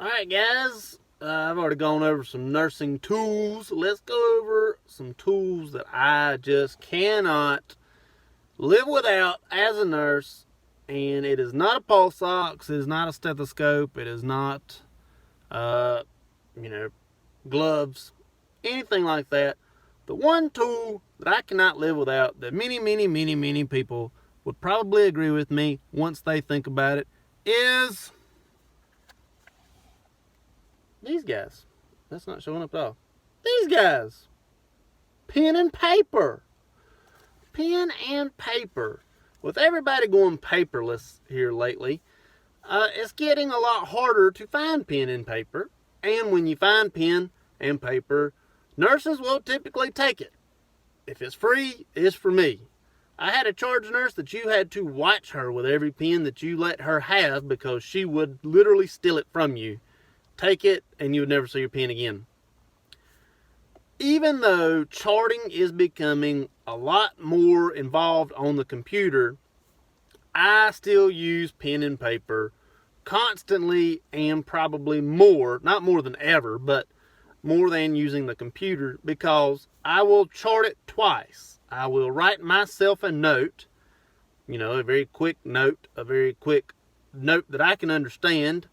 Alright guys, I've already gone over some nursing tools. Let's go over some tools that I just cannot live without as a nurse. And it is not a pulse ox, it is not a stethoscope, it is not, uh, you know, gloves, anything like that. The one tool that I cannot live without, that many people would probably agree with me once they think about it, is these guys. That's not showing up at all. These guys. Pen and paper. Pen and paper. With everybody going paperless here lately, it's getting a lot harder to find pen and paper. And when you find pen and paper, nurses will typically take it. If it's free, it's for me. I had a charge nurse that you had to watch her with every pen that you let her have because she would literally steal it from you. Take it and you would never see your pen again. Even though charting is becoming a lot more involved on the computer, I still use pen and paper constantly, and probably more, not more than ever, but more than using the computer, because I will chart it twice. I will write myself a note, a very quick note, that I can understand,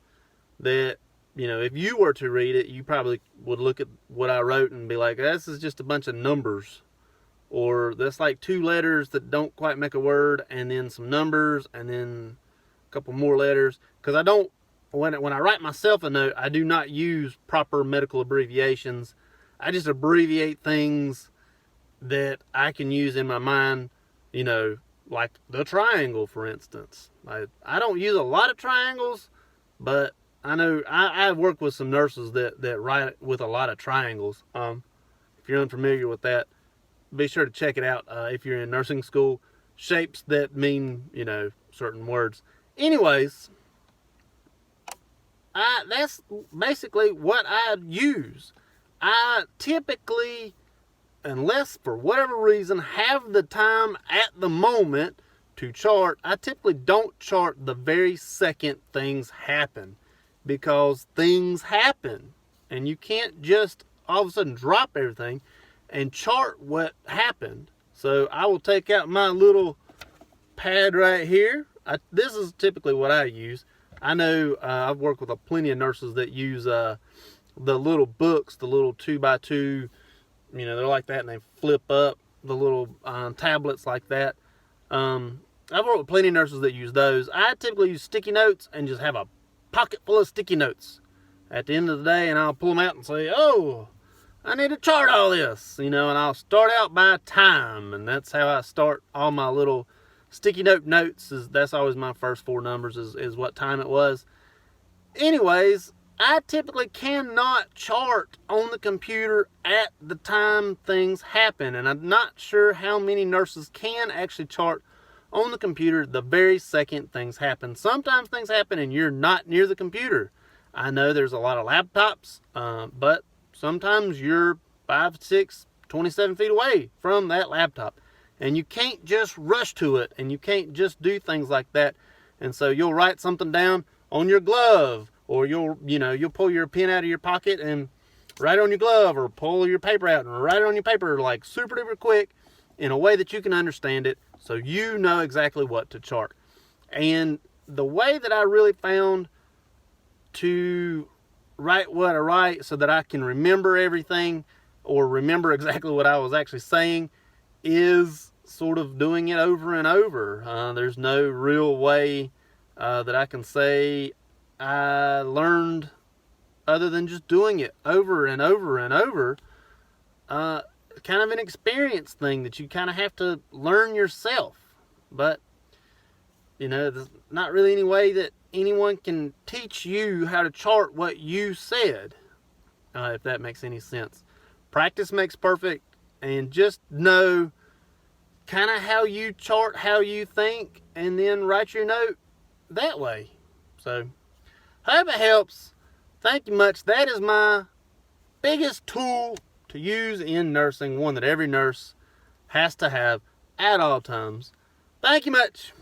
that if you were to read it, you probably would look at what I wrote and be like, this is just a bunch of numbers. Or that's like two letters that don't quite make a word, and then some numbers, and then a couple more letters. Because I don't, when I write myself a note, I do not use proper medical abbreviations. I just abbreviate things that I can use in my mind, like the triangle, for instance. I don't use a lot of triangles, but I know I work with some nurses that write with a lot of triangles. If you're unfamiliar with that, be sure to check it out if you're in nursing school. Shapes that mean, certain words. Anyways, that's basically what I use. I typically, unless for whatever reason, have the time at the moment to chart, I typically don't chart the very second things happen. Because things happen, and you can't just all of a sudden drop everything and chart what happened. So I will take out my little pad right here. This is typically what I use. I know I've worked with plenty of nurses that use the little books, the little 2x2, they're like that, and they flip up, the little tablets like that. I've worked with plenty of nurses that use those. I typically use sticky notes and just have a pocket full of sticky notes at the end of the day, and I'll pull them out and say, I need to chart all this, and I'll start out by time, and that's how I start all my little sticky notes. That's always my first four numbers is what time it was. Anyways, I typically cannot chart on the computer at the time things happen, and I'm not sure how many nurses can actually chart on the computer the very second things happen. Sometimes things happen and you're not near the computer. I know there's a lot of laptops, but sometimes you're 5, 6, 27 feet away from that laptop, and you can't just rush to it, and you can't just do things like that. And so you'll write something down on your glove, or you'll pull your pen out of your pocket and write on your glove, or pull your paper out and write it on your paper like super duper quick in a way that you can understand it, so you know exactly what to chart. And the way that I really found to write what I write so that I can remember everything, or remember exactly what I was actually saying, is sort of doing it over and over. There's no real way that I can say I learned other than just doing it over and over and over. Kind of an experience thing that you kind of have to learn yourself. But, there's not really any way that anyone can teach you how to chart what you said, if that makes any sense. Practice makes perfect, and just know kind of how you chart, how you think, and then write your note that way. So, hope it helps. Thank you much. That is my biggest tool to use in nursing, one that every nurse has to have at all times. Thank you much.